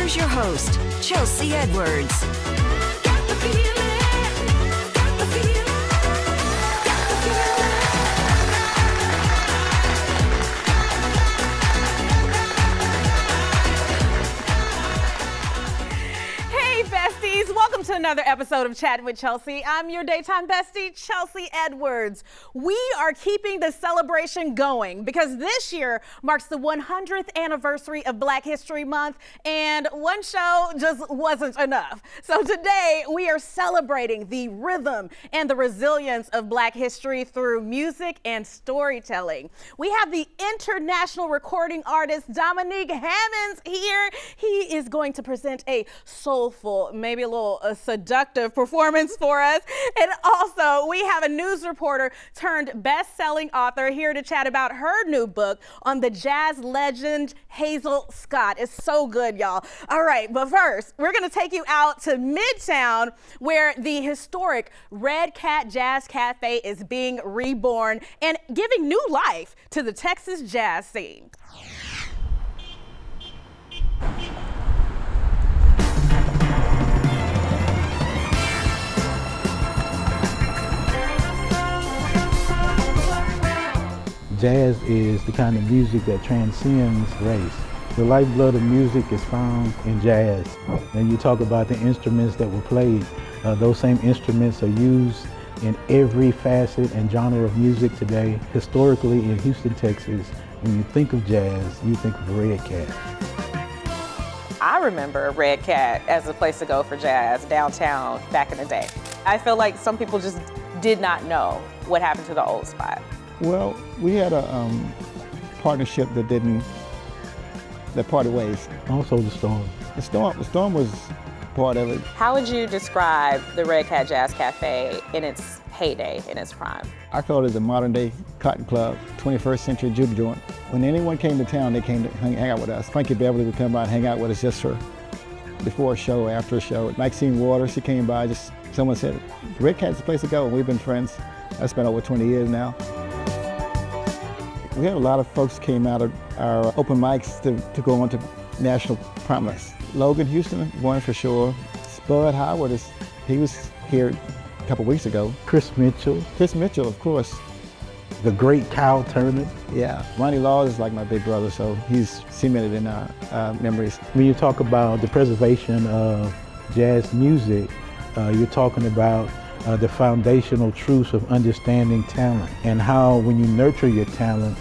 here's your host, Chelsea Edwards. Welcome to another episode of Chattin With Chelsea. I'm your Daytime Bestie, Chelsea Edwards. We are keeping the celebration going because this year marks the 100th anniversary of Black History Month, and one show just wasn't enough. So today we are celebrating the rhythm and the resilience of Black history through music and storytelling. We have the international recording artist Dominique Hammonds here. He is going to present a soulful, maybe a little seductive performance for us. And also we have a news reporter turned best-selling author here to chat about her new book on the jazz legend Hazel Scott. It's so good, y'all. All right, but first we're gonna take you out to Midtown where the historic Red Cat Jazz Cafe is being reborn and giving new life to the Texas jazz scene. Jazz is the kind of music that transcends race. The lifeblood of music is found in jazz. And you talk about the instruments that were played. Those same instruments are used in every facet and genre of music today. Historically in Houston, Texas, when you think of jazz, you think of Red Cat. I remember Red Cat as a place to go for jazz downtown back in the day. I feel like some people just did not know what happened to the old spot. Well, we had a partnership that parted ways. Also the Storm. The Storm was part of it. How would you describe the Red Cat Jazz Cafe in its heyday, in its prime? I call it the modern day Cotton Club, 21st century juke joint. When anyone came to town, they came to hang out with us. Frankie Beverly would come by and hang out with us just for before a show, after a show. Maxine Waters, she came by, someone said, Red Cat's the place to go, and we've been friends. That's been over 20 years now. We had a lot of folks came out of our open mics to go on to national prominence. Logan Houston, one for sure. Spud Howard, he was here a couple weeks ago. Chris Mitchell. Chris Mitchell, of course. The great Kyle Turner. Yeah, Ronnie Laws is like my big brother, so he's cemented in our memories. When you talk about the preservation of jazz music, you're talking about the foundational truths of understanding talent and how when you nurture your talent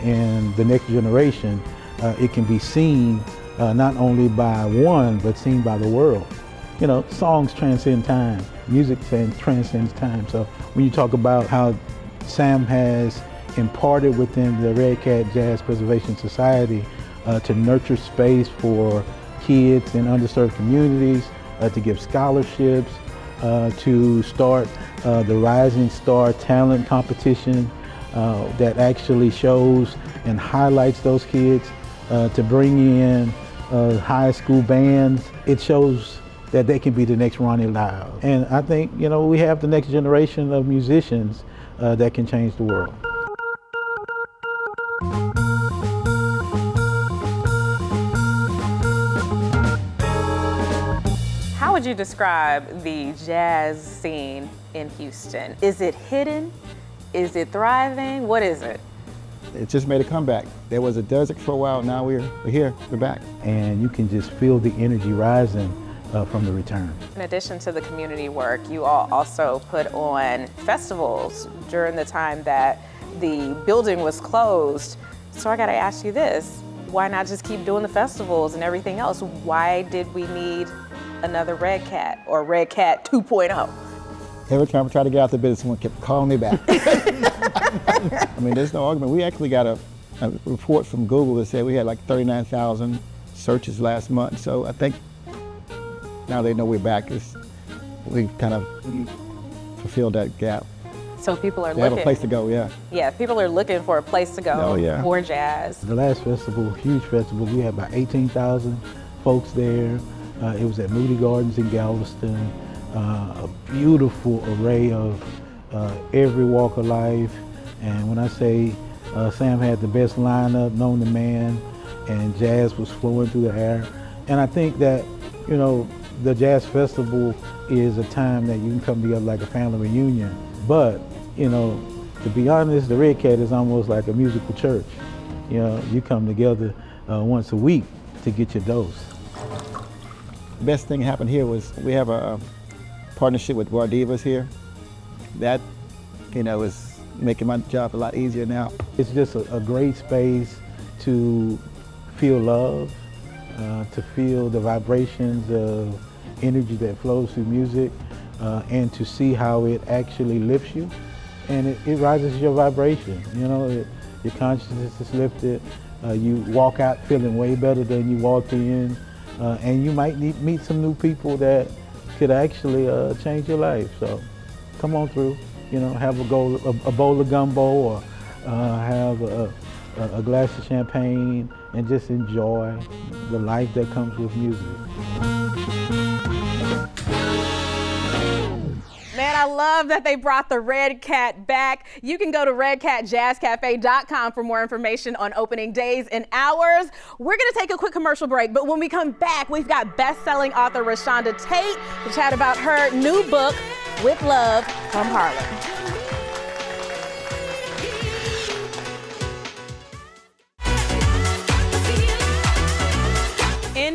in the next generation, it can be seen not only by one, but seen by the world. You know, songs transcend time, music transcends time. So when you talk about how Sam has imparted within the Red Cat Jazz Preservation Society to nurture space for kids in underserved communities, to give scholarships, to start the Rising Star Talent Competition that actually shows and highlights those kids, to bring in high school bands. It shows that they can be the next Ronnie Lyle. And I think, you know, we have the next generation of musicians that can change the world. How would you describe the jazz scene in Houston? Is it hidden? Is it thriving? What is it? It just made a comeback. There was a desert for a while, now we're here, we're back. And you can just feel the energy rising from the return. In addition to the community work, you all also put on festivals during the time that the building was closed. So I gotta ask you this, why not just keep doing the festivals and everything else? Why did we need another Red Cat or Red Cat 2.0? Every time I tried to get out the business, someone kept calling me back. I mean, there's no argument. We actually got a report from Google that said we had like 39,000 searches last month. So I think now they know we're back. We kind of fulfilled that gap. So people are They looking. have a place to go, yeah. Yeah, people are looking for a place to go for jazz. The last festival, huge festival, we had about 18,000 folks there. It was at Moody Gardens in Galveston. A beautiful array of every walk of life. And when I say Sam had the best lineup known to man, and jazz was flowing through the air, And I think that, you know, the Jazz Festival is a time that you can come together like a family reunion. But, you know, to be honest, the Red Cat is almost like a musical church. You know, you come together once a week to get your dose. The best thing that happened here was we have a partnership with Bar Divas here. That, you know, is making my job a lot easier now. It's just a great space to feel love, to feel the vibrations of energy that flows through music, and to see how it actually lifts you. And it rises your vibration, you know, your consciousness is lifted. You walk out feeling way better than you walked in, and you might meet some new people that could actually change your life. So come on through, you know, have a bowl of gumbo, or have a glass of champagne, and just enjoy the life that comes with music. Man, I love that they brought the Red Cat back. You can go to redcatjazzcafe.com for more information on opening days and hours. We're going to take a quick commercial break, but when we come back, we've got best-selling author Rashonda Tate to chat about her new book, With Love from Harlem.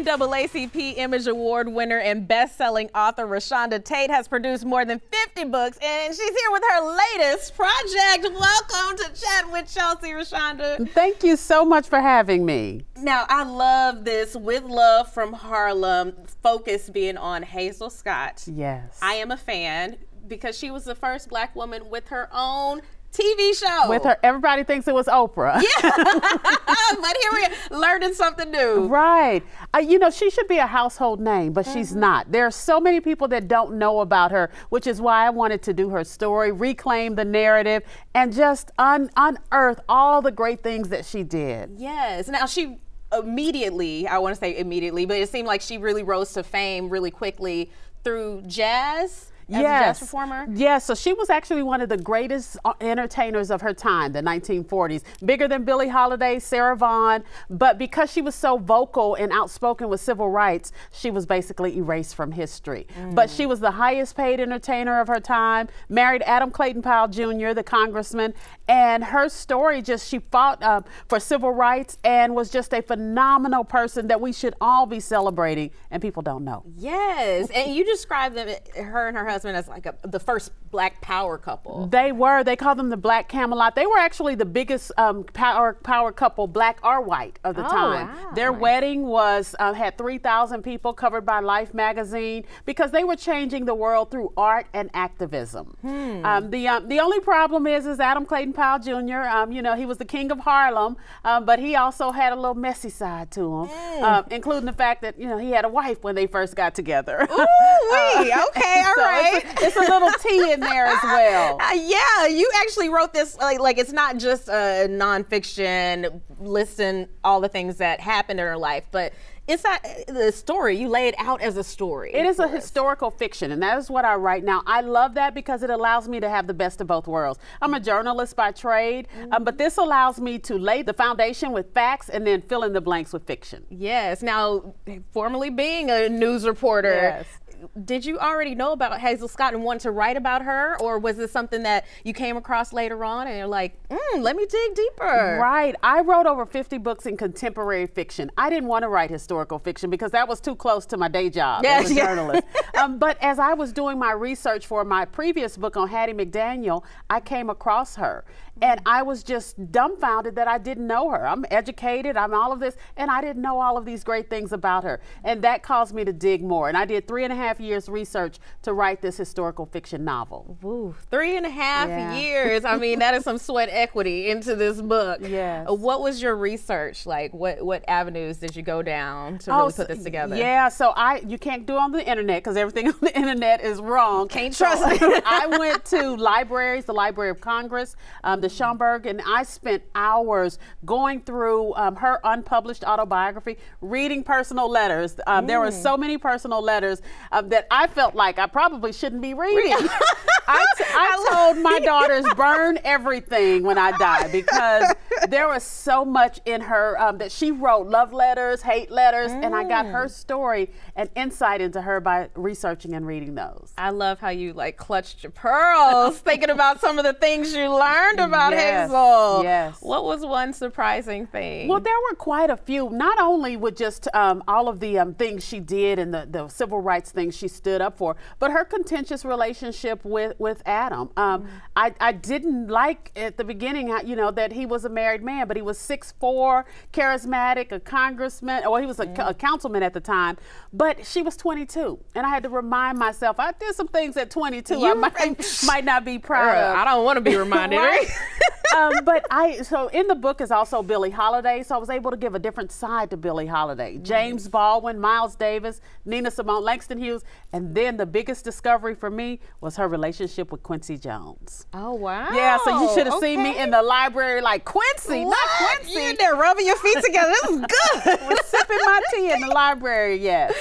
NAACP Image Award winner and best-selling author Rashonda Tate has produced more than 50 books, and she's here with her latest project. Welcome to Chattin With Chelsea, Rashonda. Thank you so much for having me. Now, I love this, With Love from Harlem, focus being on Hazel Scott. Yes. I am a fan because she was the first Black woman with her own TV show. With her, everybody thinks it was Oprah. Yeah, but here we are learning something new. Right. You know, she should be a household name, but she's not. There are so many people that don't know about her, which is why I wanted to do her story, reclaim the narrative, and just unearth all the great things that she did. Yes. Now, she immediately, I want to say immediately, but it seemed like she really rose to fame really quickly through jazz. As a jazz performer? Yes, so she was actually one of the greatest entertainers of her time, the 1940s. Bigger than Billie Holiday, Sarah Vaughan, but because she was so vocal and outspoken with civil rights, she was basically erased from history. But she was the highest paid entertainer of her time, married Adam Clayton Powell Jr., the congressman, and her story just, she fought for civil rights and was just a phenomenal person that we should all be celebrating, and people don't know. Yes, and you described them, her and her husband, as like the first Black power couple. They were. They called them the Black Camelot. They were actually the biggest power couple, Black or white, of the time. Wow. Their wedding was had 3,000 people, covered by Life magazine, because they were changing the world through art and activism. The only problem is Adam Clayton Powell Jr. You know, he was the king of Harlem, but he also had a little messy side to him, including the fact that, you know, he had a wife when they first got together. Ooh-wee. Okay, all right. It's a little tea in there as well. Yeah, you actually wrote this, like it's not just a nonfiction listing all the things that happened in her life, but it's not the story. You lay it out as a story. It is a historical fiction, and that is what I write now. I love that because it allows me to have the best of both worlds. I'm a journalist by trade, but this allows me to lay the foundation with facts and then fill in the blanks with fiction. Yes. Now, formerly being a news reporter, Yes. Did you already know about Hazel Scott and want to write about her, or was this something that you came across later on and you're like, let me dig deeper? Right. I wrote over 50 books in contemporary fiction. I didn't want to write historical fiction because that was too close to my day job as a journalist. But as I was doing my research for my previous book on Hattie McDaniel, I came across her. And I was just dumbfounded that I didn't know her. I'm educated, I'm all of this, and I didn't know all of these great things about her. And that caused me to dig more. And I did 3.5 years research to write this historical fiction novel. Ooh, 3.5 years. I mean, that is some sweat equity into this book. Yes. What was your research like? What avenues did you go down to really put this together? Yeah, so you can't do it on the internet because everything on the internet is wrong. Can't trust me. I went to libraries, the Library of Congress, the Schomburg, and I spent hours going through her unpublished autobiography, reading personal letters. There were so many personal letters that I felt like I probably shouldn't be reading. I told my daughters, burn everything when I die, because There was so much in her that she wrote, love letters, hate letters, and I got her story and insight into her by researching and reading those. I love how you like clutched your pearls thinking about some of the things you learned about Hazel. Yes. What was one surprising thing? Well, there were quite a few, not only with just all of the things she did and the civil rights things she stood up for, but her contentious relationship with Adam. I didn't like at the beginning, that he was a married man, but he was 6'4", charismatic, a congressman, or he was a councilman at the time, but she was 22. And I had to remind myself, I did some things at 22 I might not be proud of. I don't want to be reminded. Right? So in the book is also Billie Holiday, so I was able to give a different side to Billie Holiday. James Baldwin, Miles Davis, Nina Simone, Langston Hughes, and then the biggest discovery for me was her relationship with Quincy Jones. Oh, wow. Yeah, so you should have seen me in the library like, Quincy, not Quincy. You're there rubbing your feet together. This is good. I was sipping my tea in the library, yes.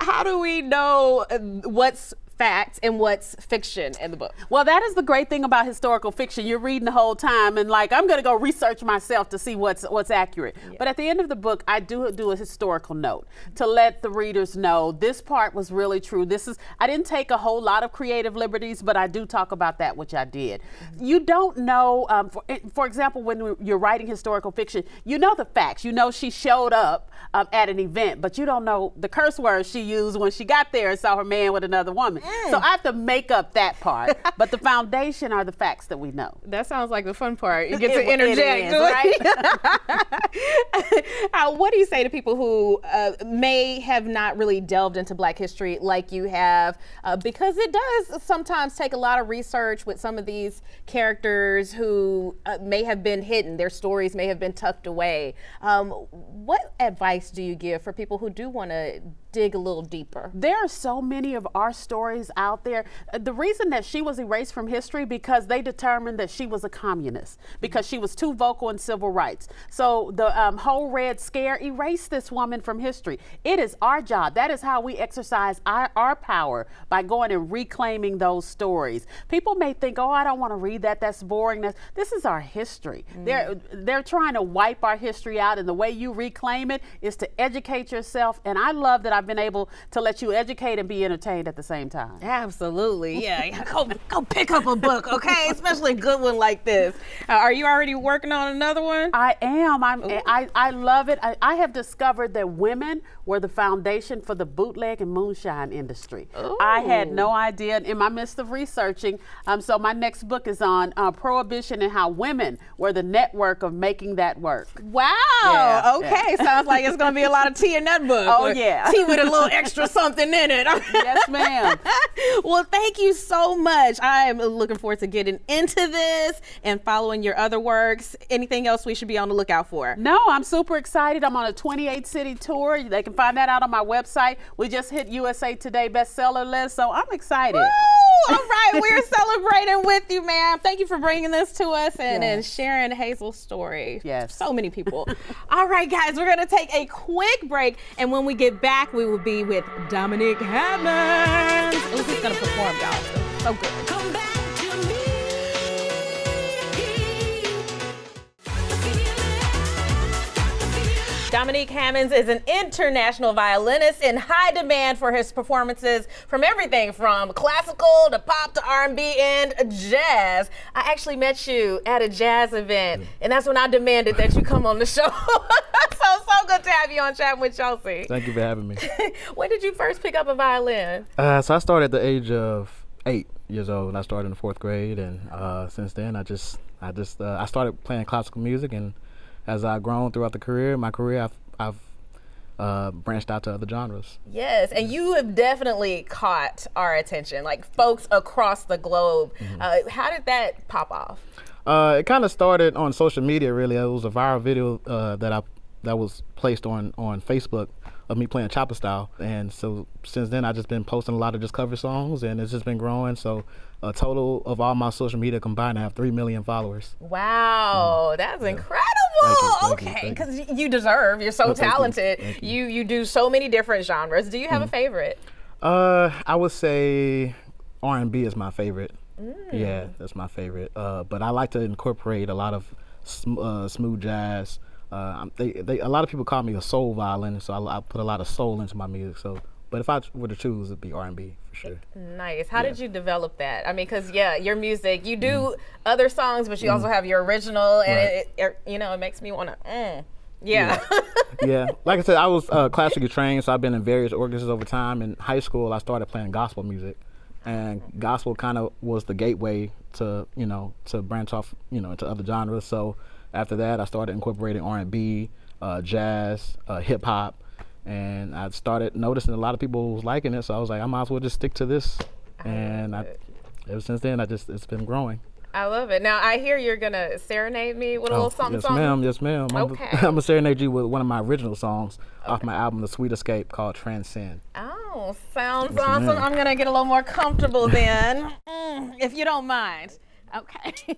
How do we know what's fact and what's fiction in the book? Well, that is the great thing about historical fiction. You're reading the whole time and like, I'm going to go research myself to see what's accurate. Yeah. But at the end of the book, I do a historical note to let the readers know this part was really true. I didn't take a whole lot of creative liberties, but I do talk about that, which I did. You don't know, for example, when you're writing historical fiction, you know the facts. You know she showed up at an event, but you don't know the curse words she used when she got there and saw her man with another woman. So I have to make up that part, but the foundation are the facts that we know. That sounds like the fun part. You get to interject, right? What do you say to people who may have not really delved into Black history like you have? Because it does sometimes take a lot of research with some of these characters who may have been hidden. Their stories may have been tucked away. What advice do you give for people who do want to dig a little deeper? There are so many of our stories out there. The reason that she was erased from history because they determined that she was a communist because she was too vocal in civil rights. So the whole Red Scare erased this woman from history. It is our job. That is how we exercise our power, by going and reclaiming those stories. People may think, oh, I don't want to read that. That's boring. This is our history. They're trying to wipe our history out, and the way you reclaim it is to educate yourself. And I love that I've been able to let you educate and be entertained at the same time. Absolutely, yeah. Go pick up a book, okay? Especially a good one like this. Are you already working on another one? I am. I love it. I have discovered that women were the foundation for the bootleg and moonshine industry. Ooh. I had no idea in my midst of researching. So my next book is on prohibition and how women were the network of making that work. Wow. Yeah, okay. Yeah. Sounds like it's going to be a lot of tea in that book. Oh, yeah. Tea with a little extra something in it. Yes, ma'am. Well, thank you so much. I am looking forward to getting into this and following your other works. Anything else we should be on the lookout for? No, I'm super excited. I'm on a 28-city tour. They can find that out on my website. We just hit USA Today bestseller list, so I'm excited. Woo! All right, we're celebrating with you, ma'am. Thank you for bringing this to us and sharing Hazel's story. Yes. So many people. All right, guys, we're going to take a quick break, and when we get back, we will be with Dominique Hammond. Oh, he's going to perform, y'all. So good. Come back to me. Dominique Hammonds is an international violinist in high demand for his performances from everything from classical to pop to R&B and jazz. I actually met you at a jazz event, and that's when I demanded that you come on the show. So good to have you on Chattin With Chelsea. Thank you for having me. When did you first pick up a violin? So I started at the age of 8 years old, and I started in the 4th grade, and since then I started playing classical music, and as I've grown throughout my career, I've branched out to other genres. Yes, and you have definitely caught our attention, like folks across the globe. Mm-hmm. How did that pop off? It kind of started on social media, really. It was a viral video that was placed on Facebook of me playing chopper style, and so since then I've just been posting a lot of just cover songs, and it's just been growing. So a total of all my social media combined, I have 3 million followers. Wow, that's incredible. Okay, because you deserve. You're so talented. Thank you. You do so many different genres. Do you have a favorite? I would say R&B is my favorite. Yeah, that's my favorite. But I like to incorporate a lot of smooth jazz. A lot of people call me a soul violinist, so I put a lot of soul into my music. So, but if I were to choose, it'd be R&B for sure. Nice. How did you develop that? I mean, because your music, you do other songs, but you also have your original, and it makes me want to. Yeah. Like I said, I was classically trained, so I've been in various orchestras over time. In high school, I started playing gospel music, and gospel kind of was the gateway to branch off into other genres. So after that, I started incorporating R&B, jazz, hip hop, and I started noticing a lot of people was liking it. So I was like, I might as well just stick to this, and ever since then, it's been growing. I love it. Now, I hear you're going to serenade me with a little something. Yes, ma'am. Okay. I'm going to serenade you with one of my original songs off my album, The Sweet Escape, called Transcend. Oh, sounds awesome. I'm going to get a little more comfortable then, if you don't mind. Okay.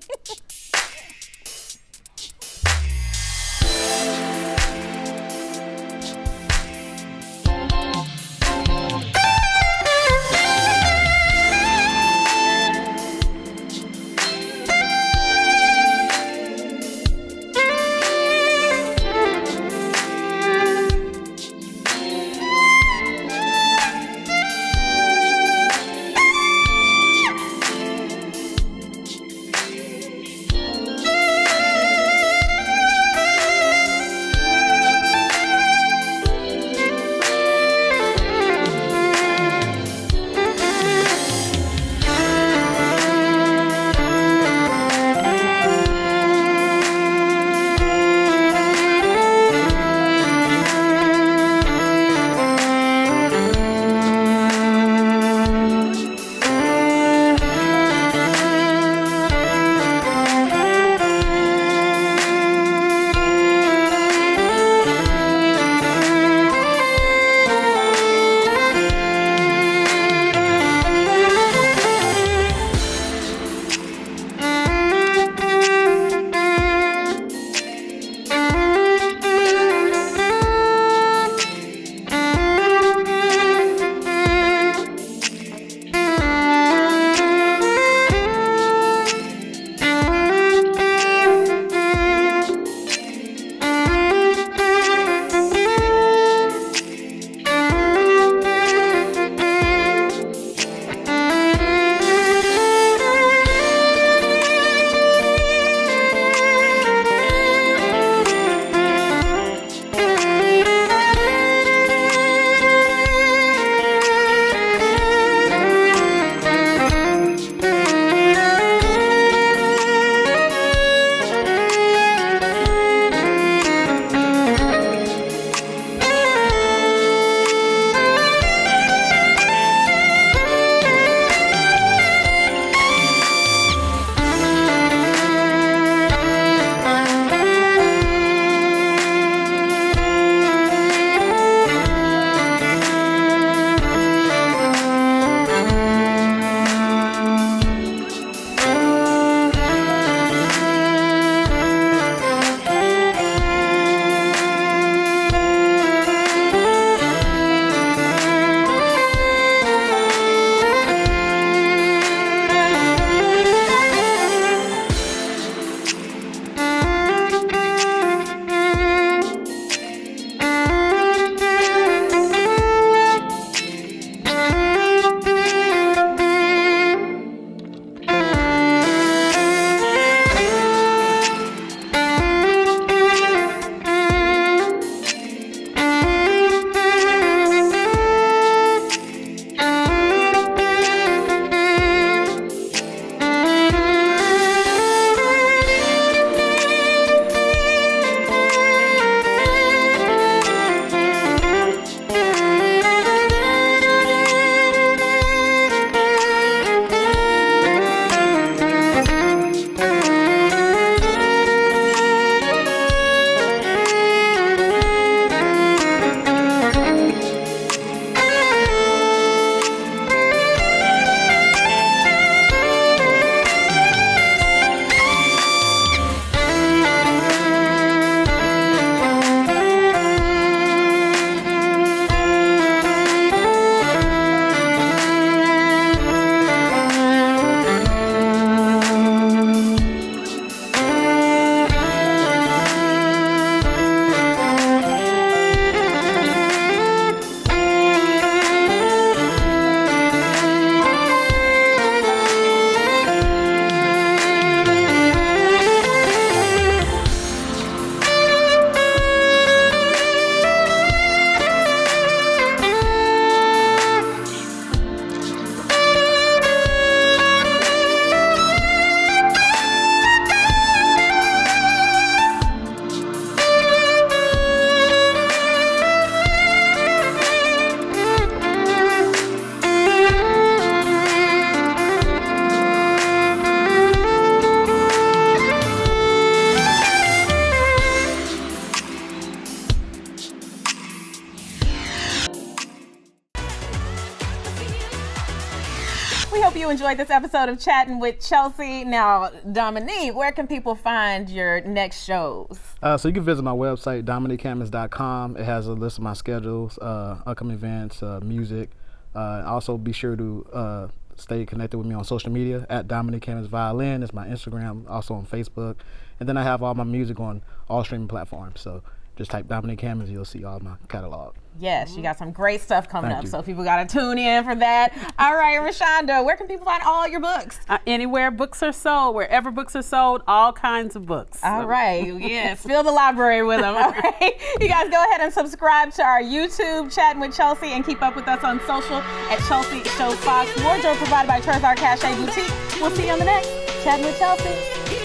We hope you enjoyed this episode of Chattin' with Chelsea. Now, Dominique, where can people find your next shows? So you can visit my website, dominiquehammons.com. It has a list of my schedules, upcoming events, music. Also, be sure to stay connected with me on social media at Dominique Hammons Violin. It's my Instagram, also on Facebook. And then I have all my music on all streaming platforms. So just type Dominique Hammons, you'll see all my catalog. Yes, you got some great stuff coming Thank up, you. so people got to tune in for that. All right, Rashonda, where can people find all your books? Anywhere books are sold, wherever books are sold, all kinds of books. All right, yes, fill the library with them. All right, you guys go ahead and subscribe to our YouTube, Chattin' with Chelsea, and keep up with us on social at Chelsea Show Fox. Wardrobe provided by Trezor Cache Boutique. We'll see you on the next Chattin' with Chelsea.